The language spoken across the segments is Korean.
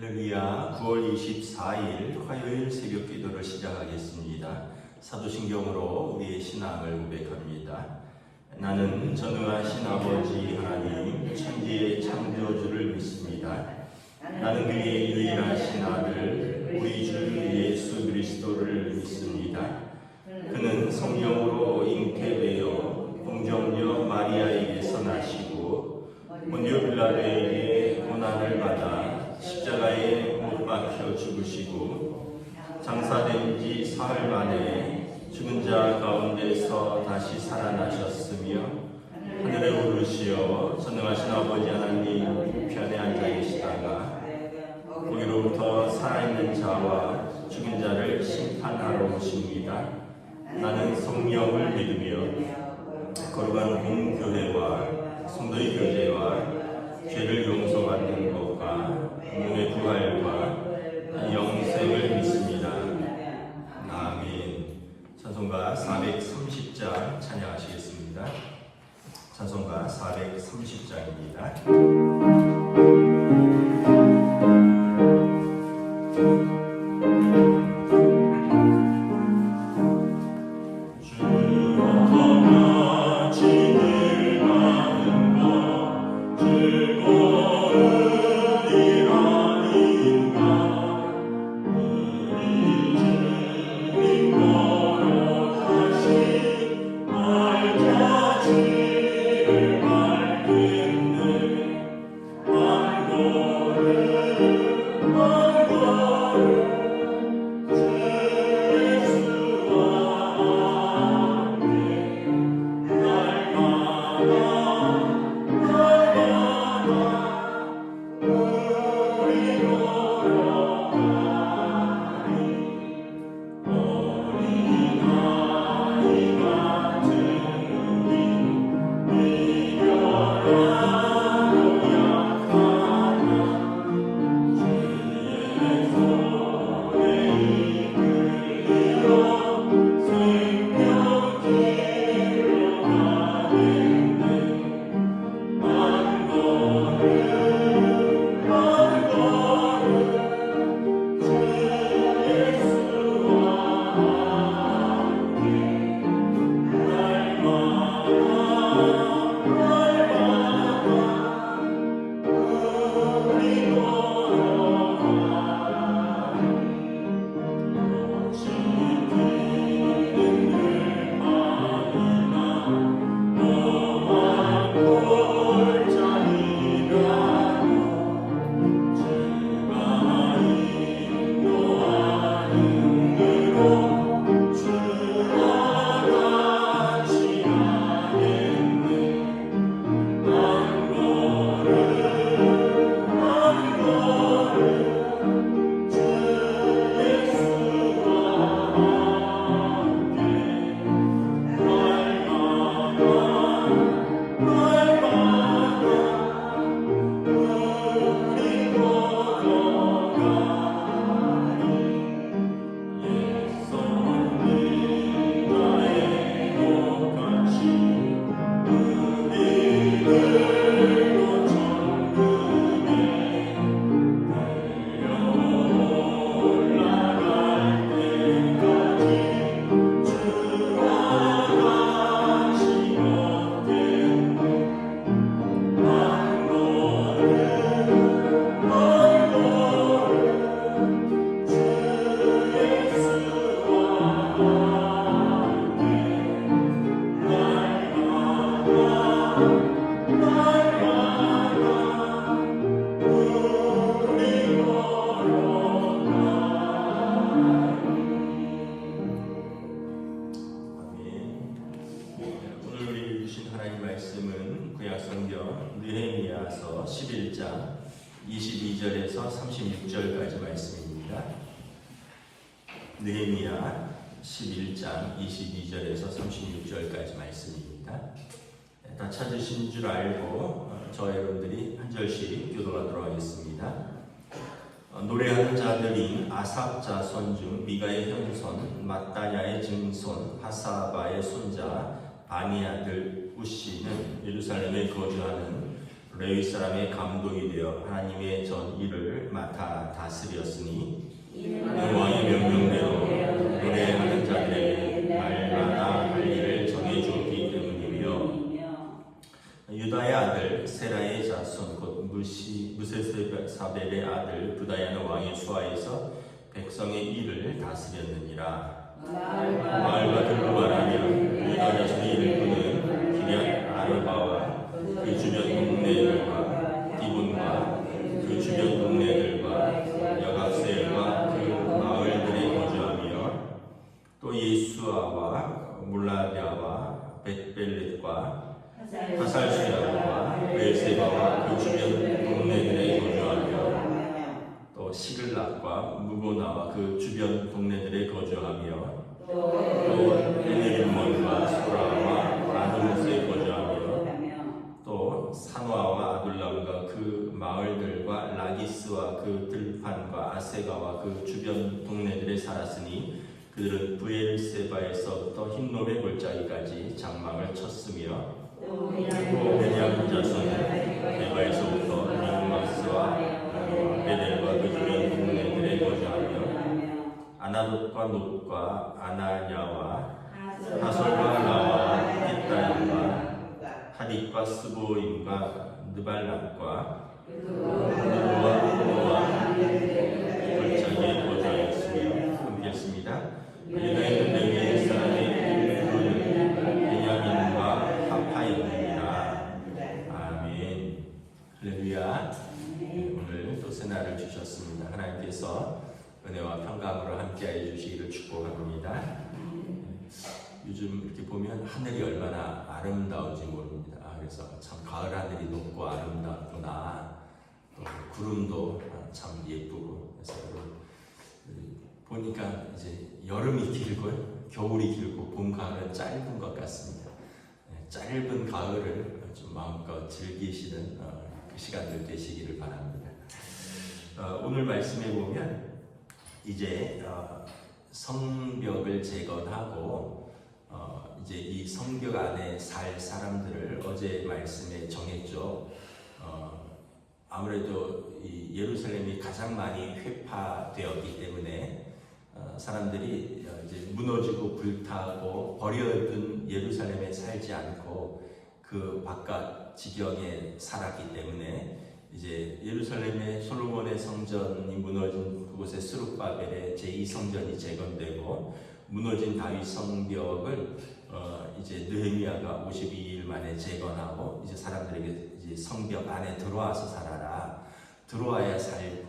할렐루야. 9월 24일 화요일 새벽 기도를 시작하겠습니다. 사도신경으로 우리의 신앙을 고백합니다. 나는 전능하신 아버지 하나님 천지의 창조주를 믿습니다. 나는 그의 유일하신 아들 우리 주 예수 그리스도를 믿습니다. 그는 성령으로 잉태되어 동정녀 마리아에게서 나시고 본디오 빌라도에게 고난을 받아 십자가에 못 박혀 죽으시고 장사된 지 사흘 만에 죽은 자 가운데서 다시 살아나셨으며 하늘에 오르시어 전능하신 아버지 하나님 우편에 앉아 계시다가 거기로부터 살아있는 자와 죽은 자를 심판하러 오십니다. 나는 성령을 믿으며 거룩한 공교회와 성도의 교제와 죄를 용서받는 것과 몸의 부활과 영생을 믿습니다. 아멘. 찬송가 430장 찬양하시겠습니다. 찬송가 430장입니다. 말씀은 구약성경 느헤미야서 11장 22절에서 36절까지 말씀입니다. 느헤미야 11장 22절에서 36절까지 말씀입니다. 다 찾으신 줄 알고 저 여러분들이 한 절씩 교독하도록 하겠습니다. 노래하는 자들인 아삽 자손 중 미가의 현손 마따냐의 증손 하사바의 손자 바니 아들 우시는 예루살렘에 거주하는 레위 사람의 감독이 되어 하나님의 전 일을 맡아 다스렸으니 이는 왕의 명령대로 노래하는 자들에게 날마다 할 일을 정해주었기 때문이며 유다의 아들 세라의 자손 곧 무세사벨의 아들 부다야는 왕의 수하에서 백성의 일을 다스렸느니라. 마을과 들로 말하면 유다 자손의 일꾼은 기럇 아르바와 그 주변 동네들과 디본과 그 주변 동네들과 여갑셀과 그 마을들에 거주하며 또 예수아와 몰라디아와 벳벨렛과 하살수야와 벨세바와 그 주변 동네들에 거주하며 또 시글락과 무보나와 그 주변 동네들에 거주하며 또 에네림몬과 소라와 아드못에 거주하며 또 산화와 아둘람과 그 마을들과 라기스와 그 들판과 아세가와 그 주변 동네들에 살았으니 그들은 부엘세바에서부터 흰놈의 골짜기까지 장막을 쳤으며 또 베냐민 자손은 베바에서부터 믹마스와 베델과 그 주변 동네들에 거주하며 아나돗과 놋과 아나냐와 하솔과 나와 헷다임과 하딕과 스보임과 느발락과 누와 후와 골짜기에 거주하였으며 함께했습니다. 유다인은 레위 사람의 일부는 베냐민과 하파였느니라. 아멘. 할렐루야. 오늘 또 새날을 주셨습니다. 하나님께서 은혜와 평강으로 함께하여 주시기를 축복합니다. 요즘 이렇게 보면 하늘이 얼마나 아름다운지 모릅니다. 그래서 참 가을 하늘이 높고 아름답구나. 또 구름도 참 예쁘고. 그래서 보니까 이제 여름이 길고요, 겨울이 길고 봄, 가을은 짧은 것 같습니다. 짧은 가을을 좀 마음껏 즐기시는 그 시간들 되시기를 바랍니다. 오늘 말씀에 보면 이제 성벽을 재건하고 이제 이 성벽 안에 살 사람들을 어제 말씀에 정했죠. 아무래도 이 예루살렘이 가장 많이 회파되었기 때문에 사람들이 이제 무너지고 불타고 버려둔 예루살렘에 살지 않고 그 바깥 지경에 살았기 때문에 이제 예루살렘의 솔로몬의 성전이 무너진 그곳에 스룹바벨의 제2성전이 재건되고 무너진 다윗 성벽을 이제 느헤미야가 52일 만에 재건하고 이제 사람들에게 이제 성벽 안에 들어와서 살아라. 들어와야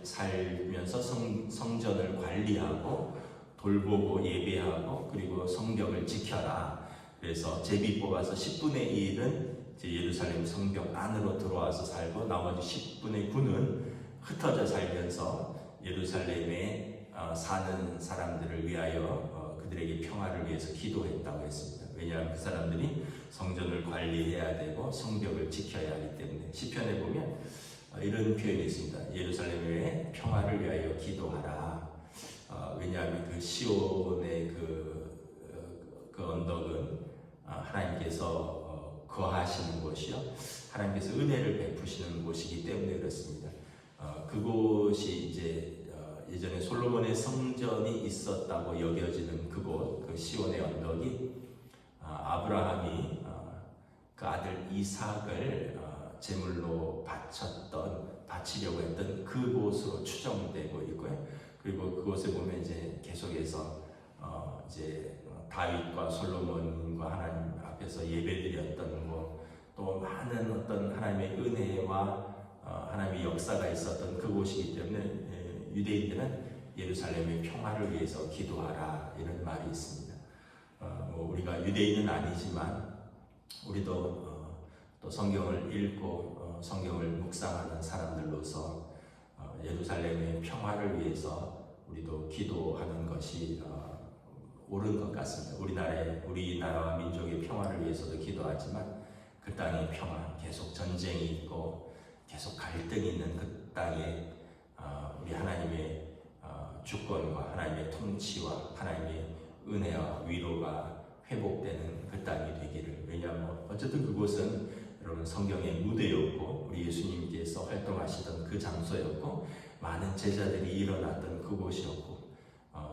살면서 성전을 관리하고 돌보고 예배하고 그리고 성벽을 지켜라. 그래서 제비 뽑아서 10분의 1은 예루살렘 성벽 안으로 들어와서 살고 나머지 10분의 9는 흩어져 살면서 예루살렘에 사는 사람들을 위하여 그들에게 평화를 위해서 기도했다고 했습니다. 왜냐하면 그 사람들이 성전을 관리해야 되고 성벽을 지켜야 하기 때문에 시편에 보면 이런 표현이 있습니다. 예루살렘의 평화를 위하여 기도하라. 왜냐하면 그 시온의 그 언덕은 하나님께서 거하시는 곳이요, 하나님께서 은혜를 베푸시는 곳이기 때문에 그렇습니다. 그곳이 이제 예전에 솔로몬의 성전이 있었다고 여겨지는 그곳, 그 시온의 언덕이 아브라함이 그 아들 이삭을 제물로 바치려고 했던 그곳으로 추정되고 있고요. 그리고 그곳에 보면 이제 계속해서 이제 다윗과 솔로몬과 하나님 앞에서 예배드렸던 또 많은 어떤 하나님의 은혜와 하나님의 역사가 있었던 그곳이기 때문에 유대인들은 예루살렘의 평화를 위해서 기도하라 이런 말이 있습니다. 우리가 유대인은 아니지만 우리도 또 성경을 읽고 성경을 묵상하는 사람들로서 예루살렘의 평화를 위해서 우리도 기도하는 것이 옳은 것 같습니다. 우리나라와 민족의 평화를 위해서도 기도하지만 그 땅의 평화, 계속 전쟁이 있고 계속 갈등이 있는 그 땅에 우리 하나님의 주권과 하나님의 통치와 하나님의 은혜와 위로가 회복되는 그 땅이 되기를. 왜냐하면 어쨌든 그곳은 여러분 성경의 무대였고 우리 예수님께서 활동하시던 그 장소였고 많은 제자들이 일어났던 그곳이었고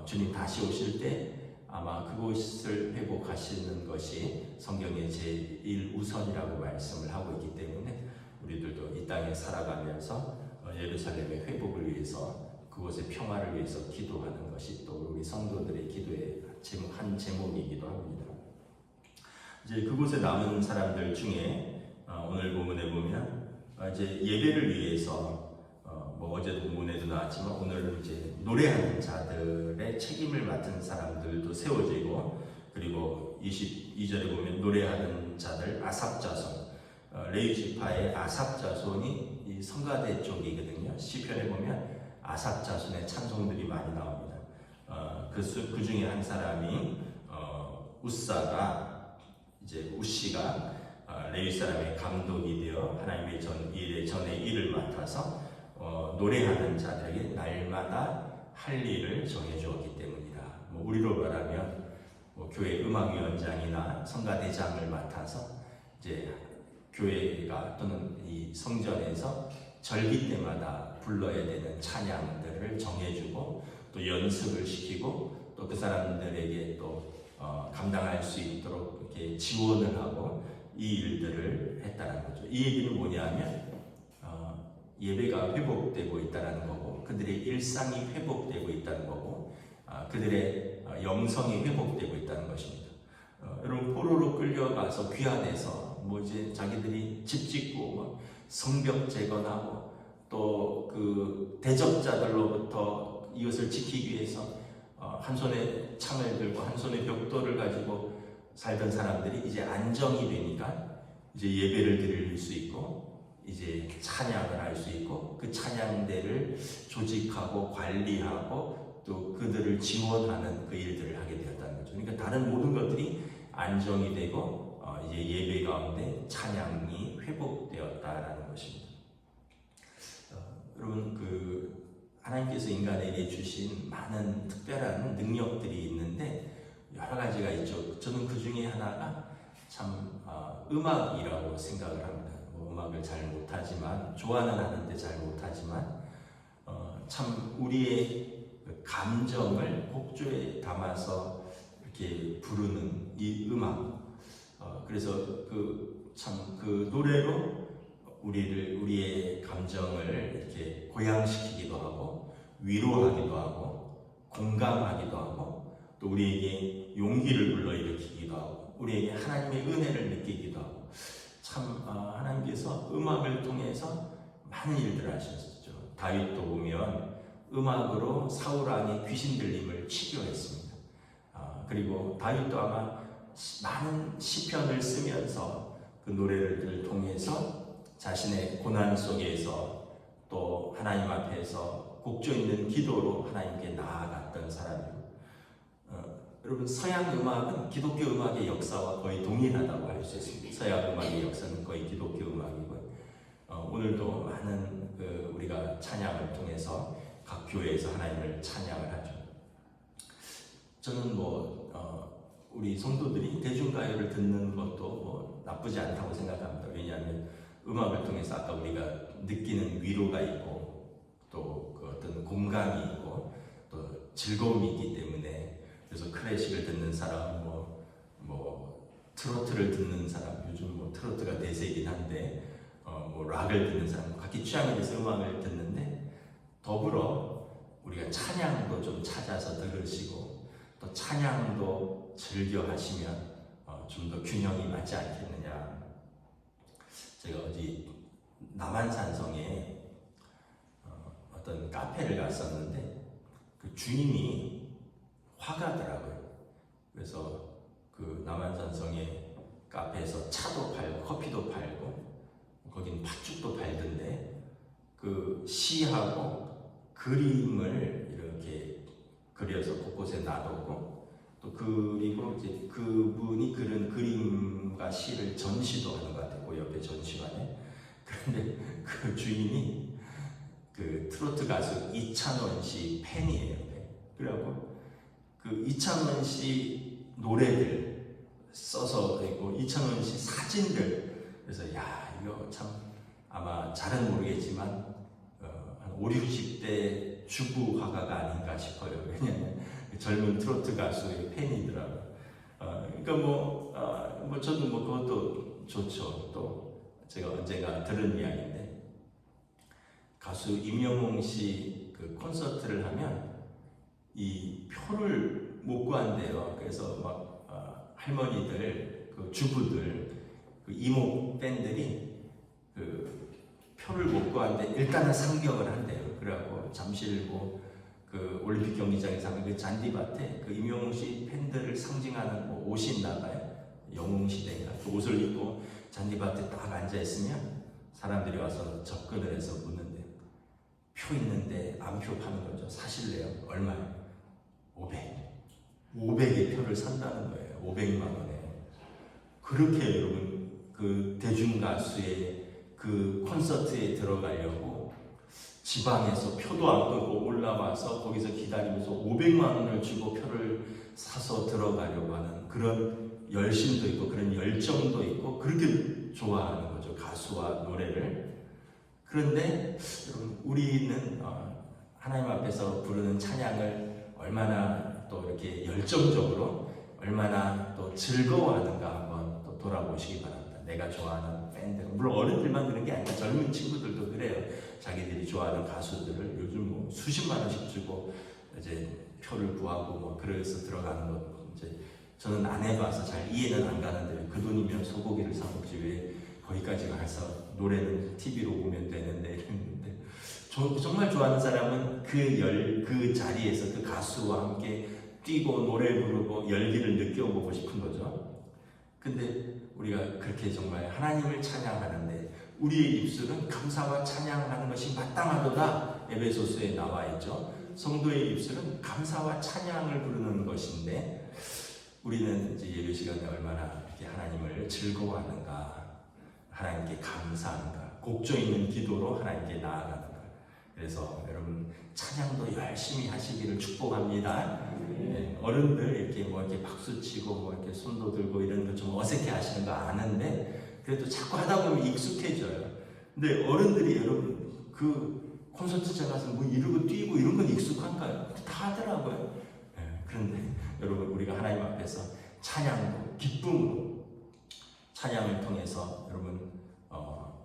주님 다시 오실 때 아마 그곳을 회복하시는 것이 성경의 제일 우선이라고 말씀을 하고 있기 때문에 우리들도 이 땅에 살아가면서 예루살렘의 회복을 위해서 그곳의 평화를 위해서 기도하는 것이 또 우리 성도들의 기도의 한 제목이기도 합니다. 이제 그곳에 남은 사람들 중에 오늘 본문에 보면 이제 예배를 위해서 뭐 어제도 본문에도 나왔지만 오늘은 이제 노래하는 자들의 책임을 맡은 사람들도 세워지고, 그리고 22절에 보면 노래하는 자들 아삽 자손, 레위 지파의 아삽 자손이 이 성가대 쪽이거든요. 시편에 보면 아삽 자손의 찬송들이 많이 나옵니다. 그 중에 한 사람이 우시가 레위 사람의 감독이 되어 하나님의 전의 일을 맡아서 노래하는 자들에게 날마다 할 일을 정해주었기 때문이다. 뭐 우리로 말하면 교회 음악위원장이나 성가대장을 맡아서 이제 교회가 또는 이 성전에서 절기 때마다 불러야 되는 찬양들을 정해주고 또 연습을 시키고 또 그 사람들에게 또 감당할 수 있도록 이렇게 지원을 하고 이 일들을 했다는 거죠. 이 얘기는 뭐냐면 예배가 회복되고 있다는 거고, 그들의 일상이 회복되고 있다는 거고, 그들의 영성이 회복되고 있다는 것입니다. 여러분, 포로로 끌려가서 귀환해서 뭐 이제 자기들이 집 짓고 뭐 성벽 재건하고 또 그 대적자들로부터 이것을 지키기 위해서 한 손에 창을 들고 한 손에 벽돌을 가지고 살던 사람들이 이제 안정이 되니까 이제 예배를 드릴 수 있고 이제 찬양을 할 수 있고 그 찬양대를 조직하고 관리하고 또 그들을 지원하는 그 일들을 하게 되었다는 거죠. 그러니까 다른 모든 것들이 안정이 되고 이제 예배 가운데 찬양이 회복되었다라는 것입니다. 여러분, 하나님께서 인간에게 주신 많은 특별한 능력들이 있는데 여러 가지가 있죠. 저는 그 중에 하나가 참 음악이라고 생각을 합니다. 음악을 잘 못하지만 좋아는 하는데 잘 못하지만 참 우리의 감정을 곡조에 담아서 이렇게 부르는 이 음악, 그래서 그 노래로 우리의 감정을 이렇게 고양시키기도 하고 위로하기도 하고 공감하기도 하고 또 우리에게 용기를 불러일으키기도 하고 우리에게 하나님의 은혜를 느끼기도 하고 참 하나님께서 음악을 통해서 많은 일들을 하셨죠. 다윗도 보면 음악으로 사울 왕의 귀신 들림을 치료했습니다. 그리고 다윗도 아마 많은 시편을 쓰면서 그 노래를 통해서 자신의 고난 속에서 또 하나님 앞에서 곡조 있는 기도로 하나님께 나아갔던 사람이고, 여러분, 서양 음악은 기독교 음악의 역사와 거의 동일하다고 할 수 있습니다. 서양 음악의 역사는 거의 기독교 음악이고, 오늘도 많은 우리가 찬양을 통해서 각 교회에서 하나님을 찬양을 하죠. 저는 우리 성도들이 대중가요를 듣는 것도 나쁘지 않다고 생각합니다. 왜냐하면 음악을 통해서 아까 우리가 느끼는 위로가 있고 또 그 어떤 공감이 있고 또 즐거움이 있기 때문에, 그래서 클래식을 듣는 사람, 트로트를 듣는 사람, 요즘 트로트가 대세이긴 한데 락을 듣는 사람, 각기 취향에 대해서 음악을 듣는데 더불어 우리가 찬양도 좀 찾아서 들으시고 또 찬양도 즐겨 하시면 좀 더 균형이 맞지 않겠느냐. 제가 어디 남한산성에 어떤 카페를 갔었는데 그 주인이 화가더라고요. 그래서 그 남한산성의 카페에서 차도 팔고 커피도 팔고 거긴 팥죽도 팔던데 그 시하고 그림을 이렇게 그려서 곳곳에 놔두고 또 그리고 이제 그분이 그린 그림과 시를 전시도 하는 것 같아요. 그 옆에 전시관에. 그런데 그 주인이 그 트로트 가수 이찬원 씨 팬이에요. 그래갖고 그 이찬원 씨 노래들 써서 있고 이찬원 씨 사진들, 그래서 야 이거 참 아마 잘은 모르겠지만 한 5, 60대 주부 화가가 아닌가 싶어요. 왜냐하면 젊은 트로트 가수의 팬이더라고요. 그러니까 저도 그것도 좋죠. 또 제가 언젠가 들은 이야기인데, 가수 임영웅 씨 그 콘서트를 하면 이 표를 못 구한대요. 그래서 할머니들, 그 주부들, 그 이모 팬들이 그 표를 못 구하는데 일단은 상경을 한대요. 그래갖고 잠실 그 올림픽 경기장에서 하는 그 잔디밭에 그 임영웅 씨 팬들을 상징하는 옷이 있나 봐요. 영웅 시대인가. 그 옷을 입고 잔디밭에 딱 앉아 있으면 사람들이 와서 접근을 해서 묻는데, 표 있는데 암표 파는 거죠. 사실래요? 얼마요? 500의 표를 산다는 거예요. 500만 원에. 그렇게 여러분 그 대중 가수의 그 콘서트에 들어가려고 지방에서 표도 안 끊고 올라와서 거기서 기다리면서 500만 원을 주고 표를 사서 들어가려고 하는 그런 열심도 있고 그런 열정도 있고, 그렇게 좋아하는 거죠, 가수와 노래를. 그런데 여러분, 우리는 하나님 앞에서 부르는 찬양을 얼마나 또 이렇게 열정적으로, 얼마나 또 즐거워하는가 한번 또 돌아보시기 바랍니다. 내가 좋아하는 밴드, 물론 어른들만 그런 게 아니라 젊은 친구들도 그래요. 자기들이 좋아하는 가수들을 요즘 수십만 원씩 주고 이제 표를 구하고 그래서 들어가는 것, 이제 저는 안 해봐서 잘 이해는 안 가는데, 그 돈이면 소고기를 사 먹지 왜 거기까지 가서 노래는 TV로 보면 되는데 이랬는데, 정말 좋아하는 사람은 그 자리에서 그 가수와 함께 뛰고 노래 부르고 열기를 느껴보고 싶은 거죠. 근데 우리가 그렇게 정말 하나님을 찬양하는데 우리의 입술은 감사와 찬양하는 것이 마땅하도다, 에베소서에 나와 있죠. 성도의 입술은 감사와 찬양을 부르는 것인데, 우리는 이제 예배 시간에 얼마나 이렇게 하나님을 즐거워하는가, 하나님께 감사하는가, 곡조 있는 기도로 하나님께 나아가는가. 그래서 여러분, 찬양도 열심히 하시기를 축복합니다. 네, 어른들 이렇게 박수치고 이렇게 손도 들고 이런 거 좀 어색해 하시는 거 아는데, 그래도 자꾸 하다 보면 익숙해져요. 근데 어른들이 여러분 그 콘서트장 가서 이러고 뛰고 이런 건 익숙한가요? 다 하더라고요. 네, 그런데 여러분, 우리가 하나님 앞에서 찬양으로, 기쁨으로, 찬양을 통해서 여러분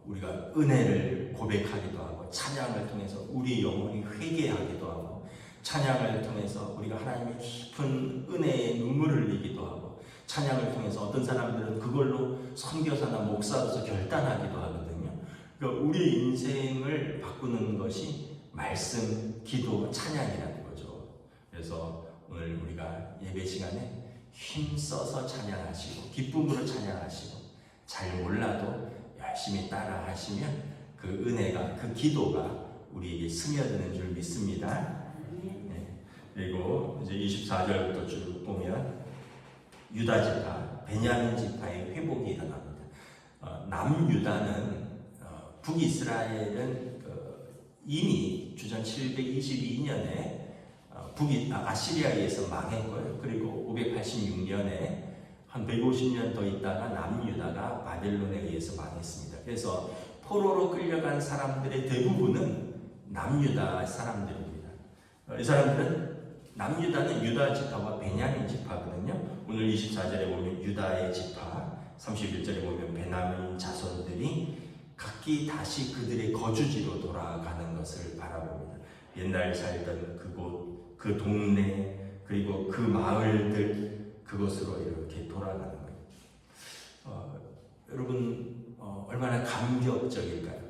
우리가 은혜를 고백하기도 하고, 찬양을 통해서 우리 영혼이 회개하기도 하고, 찬양을 통해서 우리가 하나님의 깊은 은혜의 눈물을 흘리기도 하고, 찬양을 통해서 어떤 사람들은 그걸로 선교사나 목사로서 결단하기도 하거든요. 그러니까 우리 인생을 바꾸는 것이 말씀, 기도, 찬양이라는 거죠. 그래서 오늘 우리가 예배 시간에 힘써서 찬양하시고, 기쁨으로 찬양하시고, 잘 몰라도 열심히 따라 하시면 그 은혜가, 그 기도가 우리에게 스며드는 줄 믿습니다. 네. 그리고 이제 24절부터 쭉 보면 유다 지파, 베냐민 지파의 회복이 일어납니다. 남유다는 북이스라엘은 이미 주전 722년에 아시리아에 의해서 망했고요. 그리고 586년에 한 150년 더 있다가 남유다가 바벨론에 의해서 망했습니다. 그래서 포로로 끌려간 사람들의 대부분은 남유다 사람들입니다. 이 사람들은, 남유다는 유다 지파와 베냐민 지파거든요. 오늘 24절에 보면 유다의 지파, 31절에 보면 베냐민 자손들이 각기 다시 그들의 거주지로 돌아가는 것을 바라봅니다. 옛날 살던 그곳, 그 동네, 그리고 그 마을들, 그것으로 이렇게 돌아가는 거예요. 여러분, 얼마나 감격적일까요?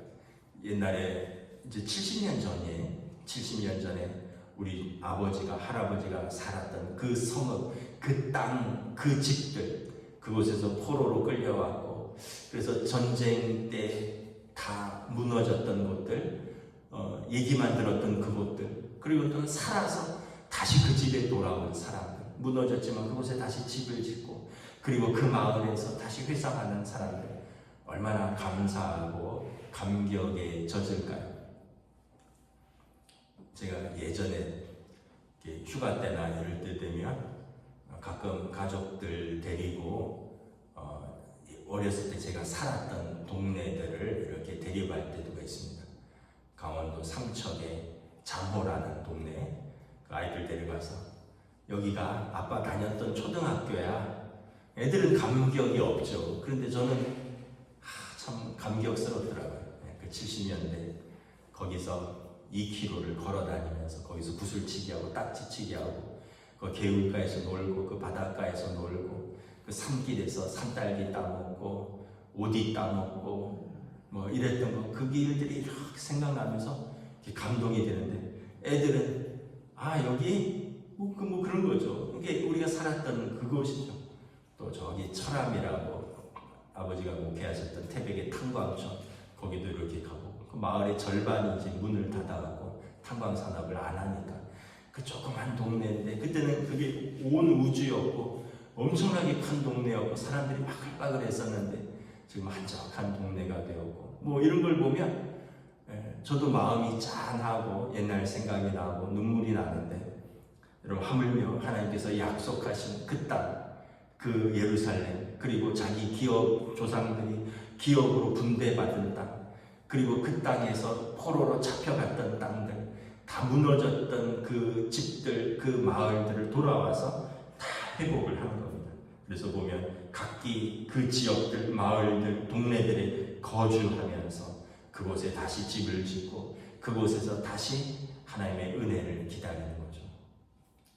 옛날에 이제 70년 전에 우리 아버지가, 할아버지가 살았던 그 성읍, 그 땅, 그 집들, 그곳에서 포로로 끌려왔고, 그래서 전쟁 때 다 무너졌던 곳들, 얘기만 들었던 그곳들, 그리고 또 살아서 다시 그 집에 돌아온 사람들, 무너졌지만 그곳에 다시 집을 짓고, 그리고 그 마을에서 다시 회상하는 사람들, 얼마나 감사하고 감격에 젖을까요? 제가 예전에 휴가 때나 이럴 때 되면 가끔 가족들 데리고 어렸을 때 제가 살았던 동네들을 이렇게 데려갈 때도 있습니다. 강원도 삼척의 장호라는 동네 그 아이들 데려가서 여기가 아빠 다녔던 초등학교야. 애들은 감격이 없죠. 그런데 저는 참 감격스럽더라고요. 그 70년대 거기서 2km를 걸어 다니면서 거기서 구슬치기 하고 딱지치기 하고 그 개울가에서 놀고 그 바닷가에서 놀고 그 산길에서 산딸기 따먹고 오디 따먹고 뭐 이랬던 거 그 길들이 이렇게 생각나면서 이렇게 감동이 되는데 애들은 여기 뭐 그런 거죠. 이게 우리가 살았던 그곳이죠. 또 저기 철암이라고 아버지가 목회하셨던 태백의 탄광촌 거기도 이렇게 가고 그 마을의 절반이 이제 문을 닫아갖고 탄광 산업을 안 하니까 그 조그만 동네인데 그때는 그게 온 우주였고 엄청나게 큰 동네였고 사람들이 바글바글했었는데 지금 한적한 동네가 되었고 뭐 이런 걸 보면 저도 마음이 짠하고 옛날 생각이 나고 눈물이 나는데 여러분 하물며 하나님께서 약속하신 그 땅, 그 예루살렘 그리고 자기 기업 조상들이 기업으로 분배받은 땅 그리고 그 땅에서 포로로 잡혀갔던 땅들 다 무너졌던 그 집들 그 마을들을 돌아와서 다 회복을 하는 겁니다. 그래서 보면 각기 그 지역들 마을들 동네들에 거주하면서 그곳에 다시 집을 짓고 그곳에서 다시 하나님의 은혜를 기다리는 거죠.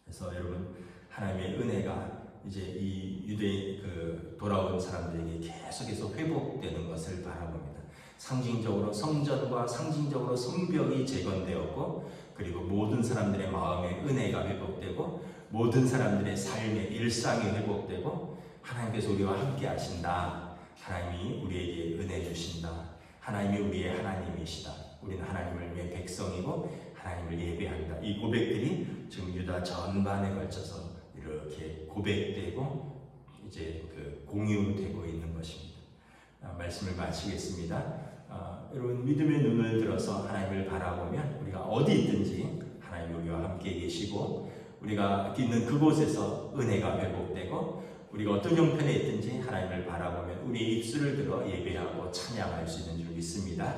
그래서 여러분 하나님의 은혜가 이제 이 유대 돌아온 사람들에게 계속해서 회복되는 것을 바라봅니다. 상징적으로 성전과 상징적으로 성벽이 재건되었고 그리고 모든 사람들의 마음의 은혜가 회복되고 모든 사람들의 삶의 일상이 회복되고 하나님께서 우리와 함께 하신다. 하나님이 우리에게 은혜 주신다. 하나님이 우리의 하나님이시다. 우리는 하나님의 백성이고 하나님을 예배한다. 이 고백들이 지금 유다 전반에 걸쳐서 이렇게 고백되고 이제 공유되고 있는 것입니다. 말씀을 마치겠습니다. 여러분 믿음의 눈을 들어서 하나님을 바라보면 우리가 어디 있든지 하나님 우리와 함께 계시고 우리가 있는 그곳에서 은혜가 회복되고 우리가 어떤 형편에 있든지 하나님을 바라보면 우리 입술을 들어 예배하고 찬양할 수 있는 줄 믿습니다.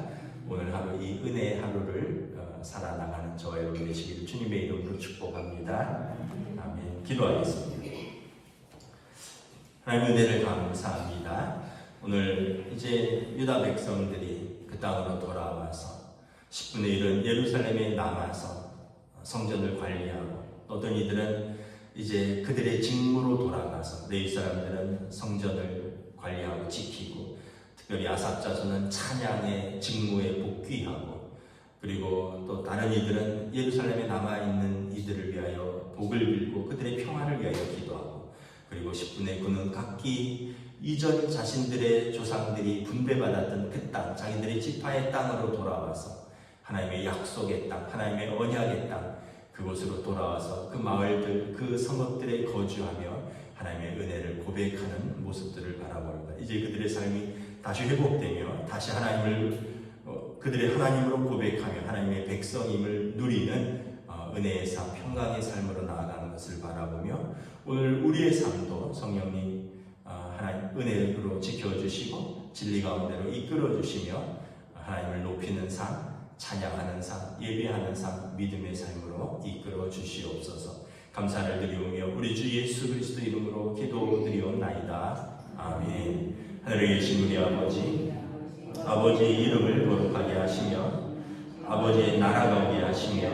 오늘 하루 이 은혜의 하루를 살아나가는 저와 여러분 되시기를 주님의 이름으로 축복합니다. 아멘. 기도하겠습니다. 하나님 은혜를 감사합니다. 오늘 이제 유다 백성들이 그 땅으로 돌아와서 10분의 1은 예루살렘에 남아서 성전을 관리하고 어떤 이들은 이제 그들의 직무로 돌아가서 레위 사람들은 성전을 관리하고 지키고 특별히 아삽 자손은 찬양의 직무에 복귀하고 그리고 또 다른 이들은 예루살렘에 남아있는 이들을 위하여 복을 빌고 그들의 평화를 위하여 기도하고 그리고 10분의 9는 각기 이전 자신들의 조상들이 분배받았던 그 땅, 자기들의 지파의 땅으로 돌아와서 하나님의 약속의 땅, 하나님의 언약의 땅 그곳으로 돌아와서 그 마을들, 그 성읍들에 거주하며 하나님의 은혜를 고백하는 모습들을 바라봅니다. 이제 그들의 삶이 다시 회복되며 다시 하나님을 그들의 하나님으로 고백하며 하나님의 백성임을 누리는 은혜의 삶, 평강의 삶으로 나아가는 것을 바라보며 오늘 우리의 삶도 성령님 하나님 은혜로 지켜주시고 진리 가운데로 이끌어주시며 하나님을 높이는 삶, 찬양하는 삶, 예배하는 삶, 믿음의 삶으로 이끌어 주시옵소서. 감사를 드리오며 우리 주 예수 그리스도 이름으로 기도드리옵나이다. 아멘. 하늘에 계신 우리 아버지의 이름을 거룩하게 하시며 아버지의 나라가 오게 하시며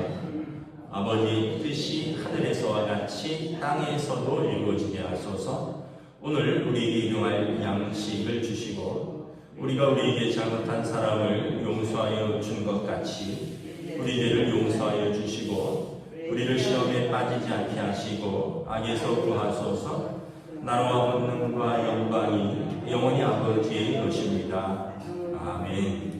아버지의 뜻이 하늘에서와 같이 땅에서도 이루어지게 하소서. 오늘 우리에게 일용할 양식을 주시고 우리가 우리에게 잘못한 사람을 용서하여 준 것 같이 우리 죄를 용서하여 주시고 우리를 시험에 빠지지 않게 하시고 악에서 구하소서. 나라와 권능과 영광이 영원히 아버지의 것입니다. 아멘.